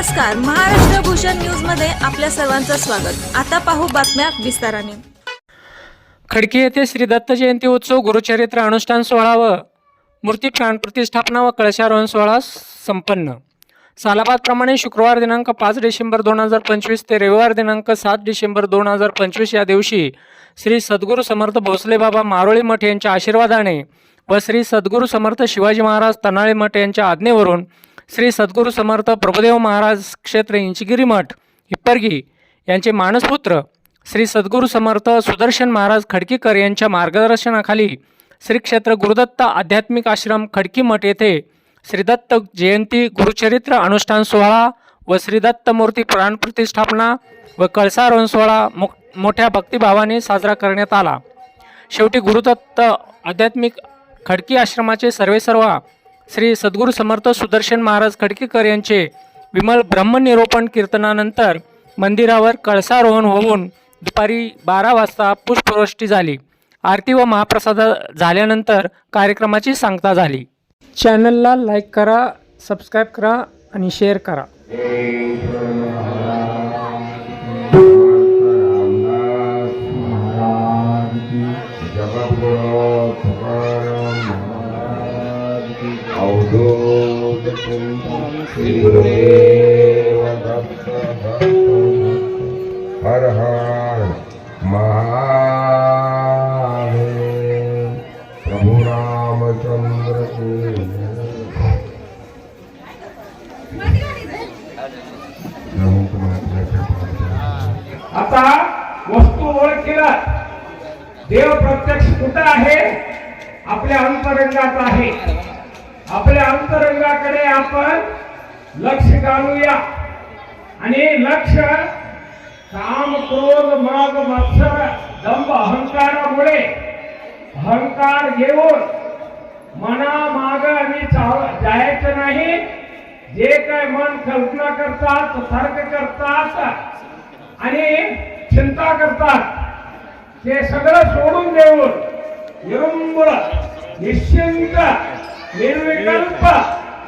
नमस्कार, महाराष्ट्र भूषण न्यूज मध्ये आपल्या सर्वांचं स्वागत। आता पाहू बातम्या विस्ताराने। खडकी येथे श्री दत्त जयंती उत्सव गुरुचरित्र अनुष्ठान सोहळा व मूर्ती प्राण प्रतिष्ठापना व कळशारोहण सोहळा संपन्न। सालाबादप्रमाणे शुक्रवार दिनांक 5 डिसेंबर 2025 ते रविवार दिनांक 7 डिसेंबर 2025 या दिवशी श्री सद्गुरू समर्थ भोसले बाबा मारोळी मठ यांच्या आशीर्वादाने व श्री सद्गुरू समर्थ शिवाजी महाराज तनाळे मठ यांच्या आज्ञेवरून श्री सद्गुरू समर्थ प्रभुदेव महाराज क्षेत्र इंचगिरी मठ हिप्परगी यांचे मानसपुत्र श्री सद्गुरू समर्थ सुदर्शन महाराज खडकीकर यांच्या मार्गदर्शनाखाली श्री क्षेत्र गुरुदत्त आध्यात्मिक आश्रम खडकी मठ येथे श्री दत्त जयंती गुरुचरित्र अनुष्ठान सोहळा व श्री दत्त मूर्ती प्राण प्रतिष्ठापना व कळसारोहण सोहळा मोठ्या भक्तिभावाने साजरा करण्यात आला। शेवटी गुरुदत्त आध्यात्मिक खडकी आश्रमाचे सर्वेसर्वा श्री सद्गुरू समर्थ सुदर्शन महाराज खडकीकर यांचे विमल ब्रह्मनिरोपण कीर्तनानंतर मंदिरावर कळसारोहण होऊन दुपारी 12 वाजता पुष्पवृष्टी झाली। आरती व महाप्रसाद झाल्यानंतर कार्यक्रमाची सांगता झाली। चॅनलला लाईक करा, सबस्क्राईब करा आणि शेअर करा। हर हर महादेव। प्रभु रामचंद्र की आता वस्तू ओळखीला देव प्रत्यक्ष कुठं आहे? आपल्या अंतरंगात आहे। आपल्या अंतरंगाकडे आपण लक्ष घालूया आणि लक्ष काम क्रोध मद मत्सर दंभ अहंकारामुळे अहंकार घेऊन मना माग आणि जायचं नाही। जे काय मन कल्पना करतात, तर्क करतात आणि चिंता करतात ते सगळं सोडून देऊन निरुंबळ निश्चिंत निर्विकल्प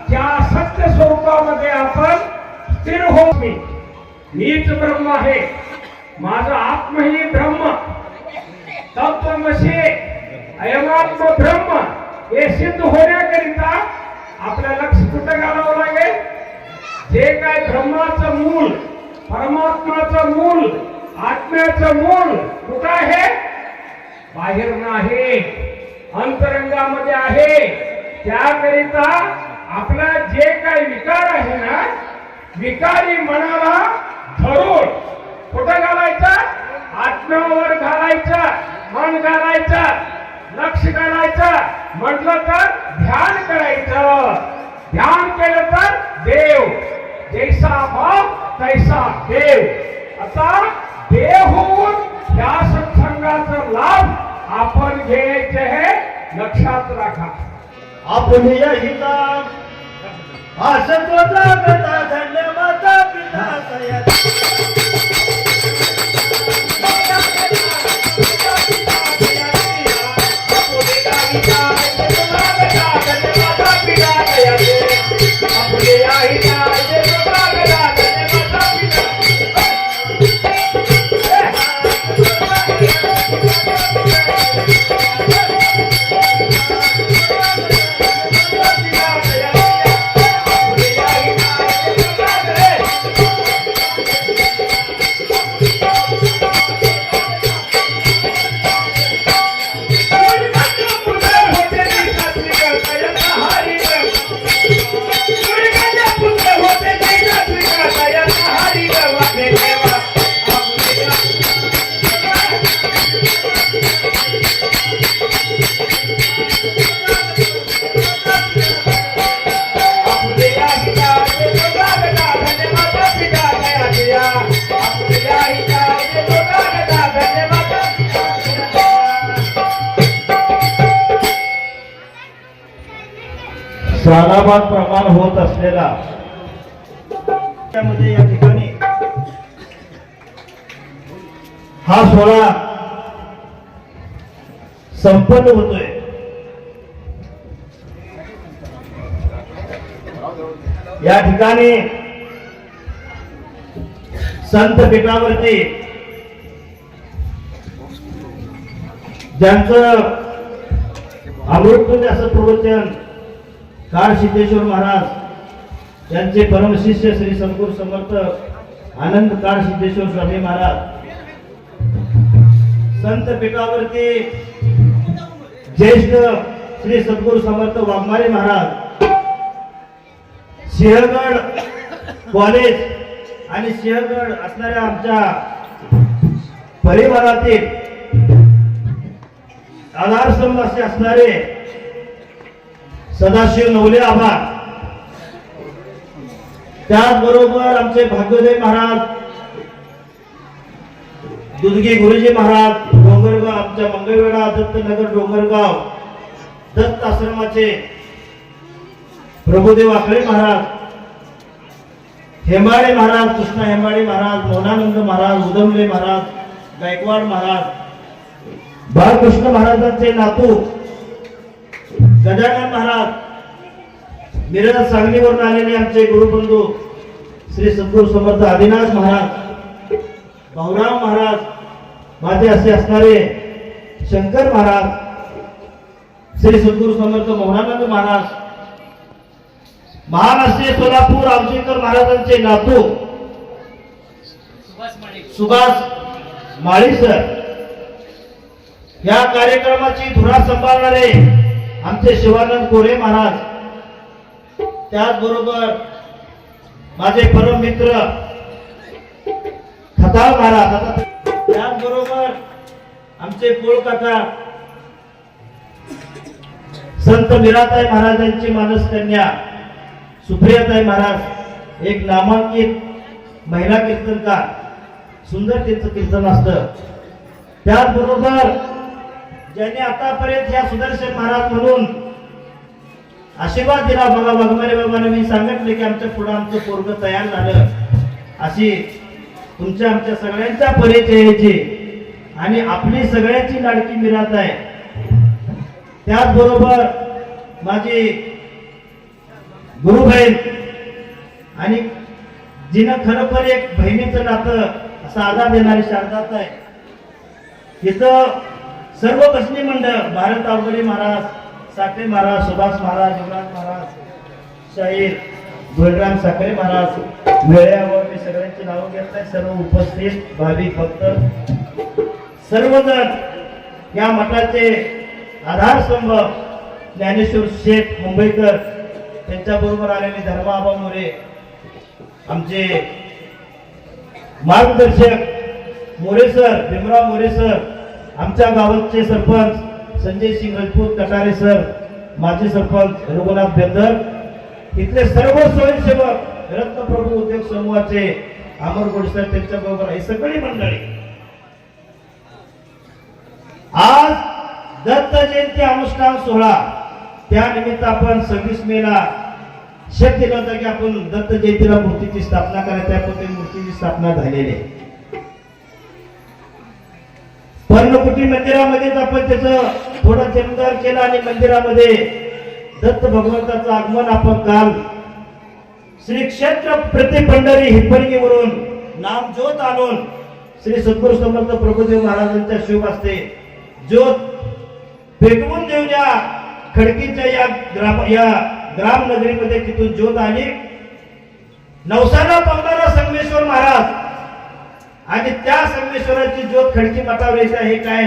त्या सत्य स्वरूपामध्ये आपण स्थिर हो। मीच ब्रह्म आहे, माझा आत्म ही ब्रह्म, तत्वमसी अयमात्म ब्रह्म हे सिद्ध होण्याकरिता आपल्या लक्ष कुठं घालावं लागेल? जे काय ब्रह्माचं मूल, परमात्माचं मूल, आत्म्याचं मूल कुठं आहे? बाहेर नाही, अंतरंगामध्ये आहे। त्याकरिता आपला जे काही विकार आहे ना, विकारी मनाला धरून कुठं घालायचा? आत्म्यावर घालायचा, मन घालायचं, लक्ष घालायचं। म्हटलं तर ध्यान करायचं। ध्यान केलं तर देव, जैसा भाव तैसा देव। आता देव होऊन या सत्संगाचा लाभ आपण घ्यायचे हे लक्षात राखा। आपण या हिता आसत्वता गता धन्य माता पिता सया सालाबाद प्रमाण होत असलेला त्यामध्ये या ठिकाणी हा सोहळा संपन्न होतोय। या ठिकाणी संत पीठावरती ज्यांचं अमृततुल्य असं प्रवचन काळ सिद्धेश्वर महाराज यांचे परमशिष्य श्री सद्गुरू समर्थ आनंद काळ सिद्धेश्वर स्वामी महाराज, संत पीठावरती ज्येष्ठ श्री सद्गुरू समर्थ वाघमारे महाराज, सिंहगड कॉलेज आणि सिंहगड असणाऱ्या आमच्या परिवारातील आधारस्तंभ असे असणारे सदाशिव नवले आबा, त्याचबरोबर आमचे भाग्योदय महाराज, दुधगी गुरुजी महाराज डोंगरगाव, आमच्या मंगळवेढा दत्तनगर डोंगरगाव दत्त आश्रमाचे प्रभुदेव आखळे महाराज, हेमाडे महाराज, कृष्णा हेमाडे महाराज, मोहनानंद महाराज, उदमले महाराज, गायकवाड महाराज, बाळकृष्ण महाराजांचे नातू गजानन महाराज, मिरज सांगलीवरून आलेले आमचे गुरुबंधू श्री सद्गुरू समर्थ अविनाश महाराज, भाऊराव महाराज, माझे असे असणारे शंकर महाराज, श्री सद्गुरू समर्थ मोहनानंद महाराज, महाराष्ट्रीय सोलापूर आवजीकर महाराजांचे नातू सुभाष माळी सर, या कार्यक्रमाची धुरा सांभाळणारे आमचे शिवानंद कोरे महाराज, त्याचबरोबर माझे परम मित्र खताळ महाराज, त्याचबरोबर आमचे पोळकाका संत मीराताई महाराजांची मानस कन्या सुप्रियाताई महाराज, एक नामांकित महिला कीर्तनकार, सुंदर त्यांचं कीर्तन असतं. त्याचबरोबर ज्यांनी आतापर्यंत या सुदर्शन महाराज म्हणून आशीर्वाद दिला, बघा वाघमारे बाबांना मी सांगितले की आमच्या पुढे आमचं पोरग तयार झालं, अशी तुमच्या आमच्या सगळ्यांच्या परिचयाची आणि आपली सगळ्यांची लाडकी मीरात आहे. त्याचबरोबर माझी गुरुबहीण आणि जिनं खरोखर एक बहिणीचं नातं असं आधार देणारी शारदात आहे. इथं सर्व बसणी मंडळ, भारत आवगडे महाराज, साखरे महाराज, सुभाष महाराज, युवराज महाराज, शाहीर गोलराम साखरे महाराज, वेळेवर मी सगळ्यांची नावं घेत नाही, सर्व उपस्थित भाविक भक्त सर्वजण या मठाचे आधारस्तंभ ज्ञानेश्वर शेठ मुंबईकर, त्यांच्याबरोबर आलेले धर्माबा मोरे, आमचे मार्गदर्शक मोरे सर, भीमराव मोरे सर, आमच्या गावाचे सरपंच संजय सिंग राजपूत कटारे सर, माजी सरपंच रघुनाथ बेंदर, इथले सर्व स्वयंसेवक रत्नप्रभू उद्योग समूहाचे अमर गोडे सर, त्यांच्याबरोबर ही सगळी मंडळी. आज दत्त जयंती अनुष्ठान सोहळा, त्यानिमित्त आपण 26 मेला शेत दिला होता की आपण दत्त जयंतीला मूर्तीची स्थापना करायची, त्या मूर्तीची स्थापना झालेली आहे. पर्णकुटी मंदिरामध्येच आपण त्याचं थोडं जमदार केलं आणि मंदिरामध्ये दत्त भगवंताचं आगमन आपण काल श्री क्षेत्र प्रति पंढरी हिप्परगीवरून नाम ज्योत आणून श्री सद्गुरू समर्थ प्रभुदेव महाराजांच्या शुभ हस्ते ज्योत पेटवून देऊया. खडकीच्या या ग्राम नगरीमध्ये तिथून ज्योत आली. नवसाला पावणारा संगमेश्वर महाराज आणि त्या संगमेश्वराची ज्योत खडकी मठावर येते. हे काय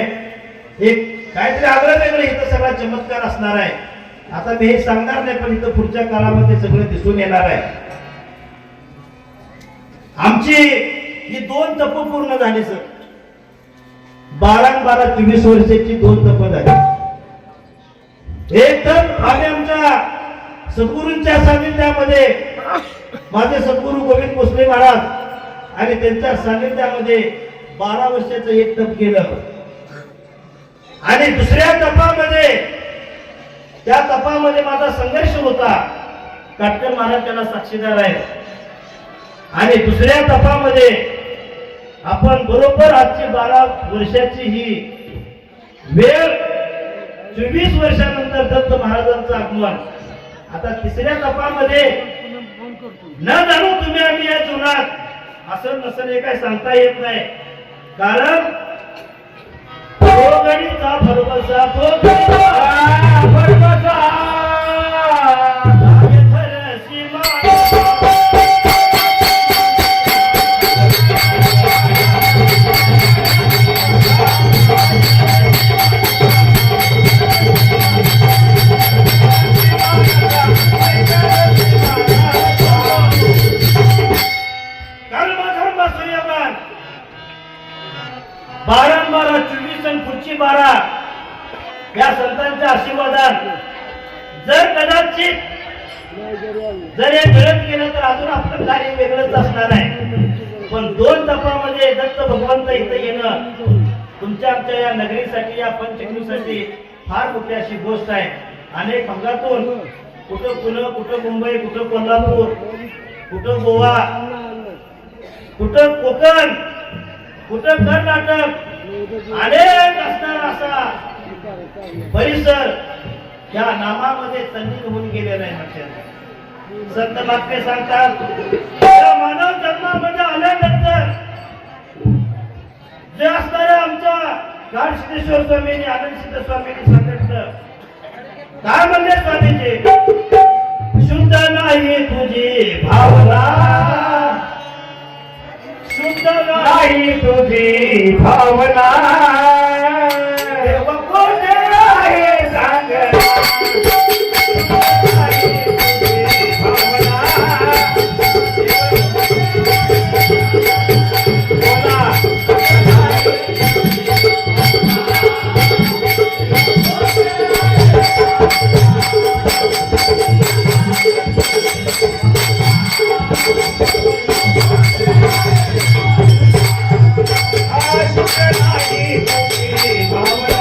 एक काहीतरी आगळं वेगळं इथं सगळा चमत्कार असणार आहे. आता मी हे सांगणार नाही, पण इथं पुढच्या काळामध्ये सगळं दिसून येणार आहे. आमची ही 2 तप पूर्ण झाली सर. 12 24 वर्षाची 2 तप झाली. एक तर आम्ही आमच्या सद्गुरूंच्या सानिध्यामध्ये माझे सद्गुरू गोविंद भोसले महाराज आणि त्यांच्या सानिध्यामध्ये 12 वर्षाचं एक तप केलं. आणि दुसऱ्या तपामध्ये, त्या तपामध्ये माझा संघर्ष होता. काटकर महाराज त्याला साक्षीदार आहे. आणि दुसऱ्या तपामध्ये आपण बरोबर आजची 12 वर्षाची ही वेळ 24 वर्षानंतर दत्त महाराजांचं आगमन. आता तिसऱ्या तपामध्ये न जाणू तुम्ही आम्ही या जीवनात असं नसेल हे काय सांगता येत नाही. कारण तो गणिता भरवसा तो भरवसा बारा 24 आणि पुढची 12 या संतांच्या आशीर्वादात जर कदाचित जर हे मिळत गेलं तर अजून आपलं कार्य वेगळंच असणार आहे. पण 2 तपामध्ये दत्त भगवंत इथं येणं तुमच्या आमच्या या नगरीसाठी या पंचकृषीसाठी फार मोठी अशी गोष्ट आहे. अनेक भागातून कुठं पुणे, कुठं मुंबई, कुठं कोल्हापूर, कुठं गोवा, कुठं कोकण, कुठं कर्नाटक अनेक असणारा असा परिसर या नामामध्ये तल्लीन होऊन गेलेला आहे. लक्षात संत महात्मे सांगतात या मानव जन्मामध्ये आल्यानंतर जे असणाऱ्या आमच्या गाड सिद्धेश्वर स्वामींनी आनंद सिद्ध स्वामींनी सांगितलं काय म्हणले स्वामीजी, शुद्ध नाही तुझी भावना, शुद्ध नाही तुझी भावना, देव कोठे आहे सांग, नाही तुझी भावना,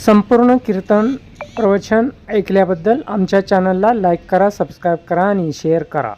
संपूर्ण कीर्तन प्रवचन ऐकल्याबद्दल आमच्या चॅनलला लाईक करा, सबस्क्राईब करा आणि शेअर करा.